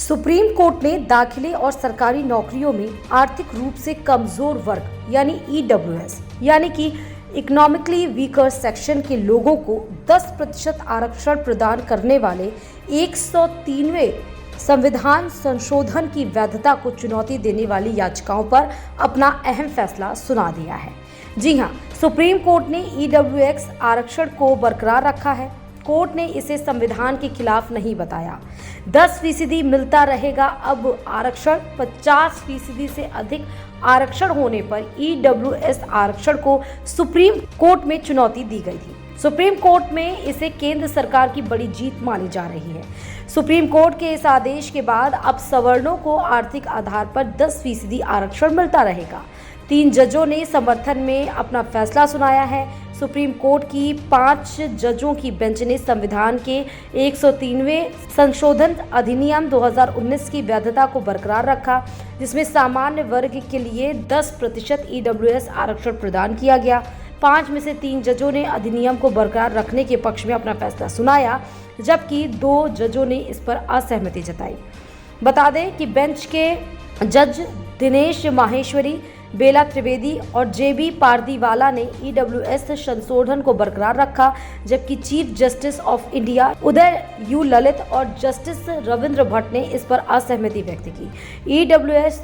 Supreme court ने दाखिले और सरकारी नौकरियों में आर्थिक रूप से कमजोर वर्ग यानी ईडब्ल्यूएस यानी कि इकोनॉमिकली वीकर सेक्शन के लोगों को 10% आरक्षण प्रदान करने वाले 103वें संविधान संशोधन की वैधता को चुनौती देने वाली याचिकाओं पर अपना अहम फैसला सुना दिया है। जी हां, सुप्रीम कोर्ट ने ईडब्ल्यूएस आरक्षण को बरकरार रखा है। कोर्ट ने इसे संविधान के खिलाफ नहीं बताया। 10% मिलता रहेगा। अब आरक्षण 50% से अधिक आरक्षण होने पर ईडब्ल्यूएस आरक्षण को सुप्रीम कोर्ट में चुनौती दी गई थी। सुप्रीम कोर्ट में इसे केंद्र सरकार की बड़ी जीत मानी जा रही है। सुप्रीम कोर्ट के इस आदेश के बाद अब सवर्णों को आर्थिक आधार पर 10% आरक्षण मिलता रहेगा। 3 जजों ने समर्थन में अपना फैसला सुनाया है। सुप्रीम कोर्ट की 5 जजों की बेंच ने संविधान के 103वें संशोधन अधिनियम 2019 की वैधता को बरकरार रखा, जिसमें सामान्य वर्ग के लिए 10% ईडब्ल्यूएस आरक्षण प्रदान किया गया। 5 में से 3 जजों ने अधिनियम को बरकरार रखने के पक्ष में अपना फैसला सुनाया, जबकि 2 जजों ने इस पर असहमति जताई। बता दें कि बेंच के जज दिनेश माहेश्वरी, बेला त्रिवेदी और जेबी पारदीवाला ने ईडब्ल्यूएस संशोधन को बरकरार रखा, जबकि chief justice of India Uday you Lalit और जस्टिस रविंद्र भट्ट ने इस पर असहमति व्यक्त की। ईडब्ल्यूएस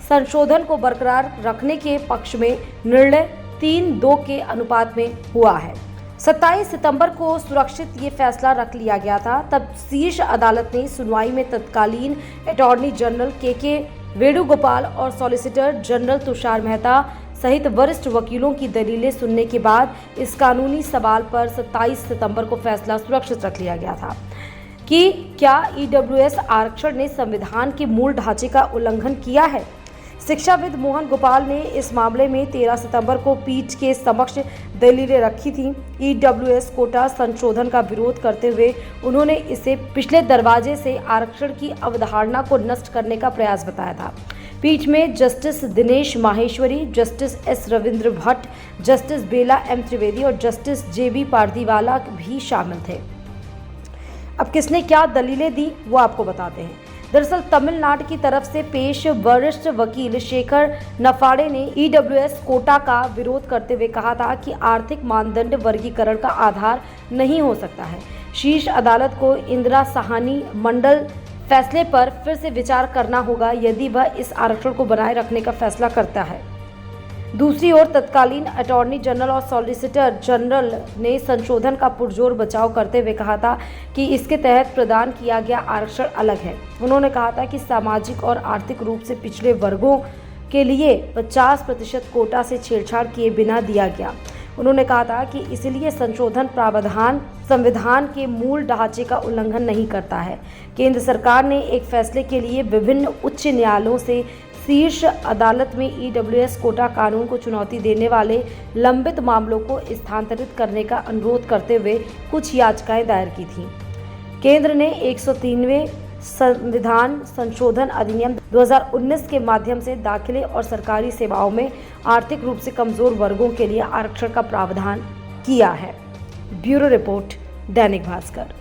संशोधन को बरकरार रखने के पक्ष में निर्णय 3-2 के अनुपात में हुआ है। 27 सितंबर को सुरक्षित ये फैसला रख लिया गया था। तब शीर्ष अदालत ने सुनवाई में तत्कालीन अटॉर्नी जनरल के वेणुगोपाल और सॉलिसिटर जनरल तुषार मेहता सहित वरिष्ठ वकीलों की दलीलें सुनने के बाद इस कानूनी सवाल पर 27 सितंबर को फैसला सुरक्षित रख लिया गया था कि क्या ईडब्ल्यूएस आरक्षण ने संविधान के मूल ढांचे का उल्लंघन किया है। शिक्षाविद मोहन गोपाल ने इस मामले में 13 सितंबर को पीठ के समक्ष दलीलें रखी थी। ईडब्ल्यूएस कोटा संशोधन का विरोध करते हुए उन्होंने इसे पिछले दरवाजे से आरक्षण की अवधारणा को नष्ट करने का प्रयास बताया था। पीठ में justice Dinesh Maheshwari, justice S Ravindra Bhat, justice Bela M Trivedi और जस्टिस जेबी पारदीवाला भी शामिल थे। अब किसने क्या दलीलें दी वो आपको बताते हैं। दरअसल तमिलनाडु की तरफ से पेश वरिष्ठ वकील शेखर नफाड़े ने ईडब्ल्यूएस कोटा का विरोध करते हुए कहा था कि आर्थिक मानदंड वर्गीकरण का आधार नहीं हो सकता है। शीर्ष अदालत को इंदिरा साहनी मंडल फैसले पर फिर से विचार करना होगा यदि वह इस आरक्षण को बनाए रखने का फैसला करता है। दूसरी ओर तत्कालीन अटॉर्नी जनरल और सॉलिसिटर जनरल ने संशोधन का पुरजोर बचाव करते हुए कहा था कि इसके तहत प्रदान किया गया आरक्षण अलग है। उन्होंने कहा था कि सामाजिक और आर्थिक रूप से पिछड़े वर्गों के लिए 50% कोटा से छेड़छाड़ किए बिना दिया गया। उन्होंने कहा था कि इसलिए संशोधन प्रावधान संविधान के मूल ढांचे का उल्लंघन नहीं करता है। केंद्र सरकार ने एक फैसले के लिए विभिन्न उच्च न्यायालयों से शीर्ष अदालत में ईडब्ल्यूएस कोटा कानून को चुनौती देने वाले लंबित मामलों को स्थानांतरित करने का अनुरोध करते हुए कुछ याचिकाएं दायर की थीं। केंद्र ने 103वें संविधान संशोधन अधिनियम 2019 के माध्यम से दाखिले और सरकारी सेवाओं में आर्थिक रूप से कमजोर वर्गों के लिए आरक्षण का प्रावधान किया है। Bureau report, Dainik Bhaskar.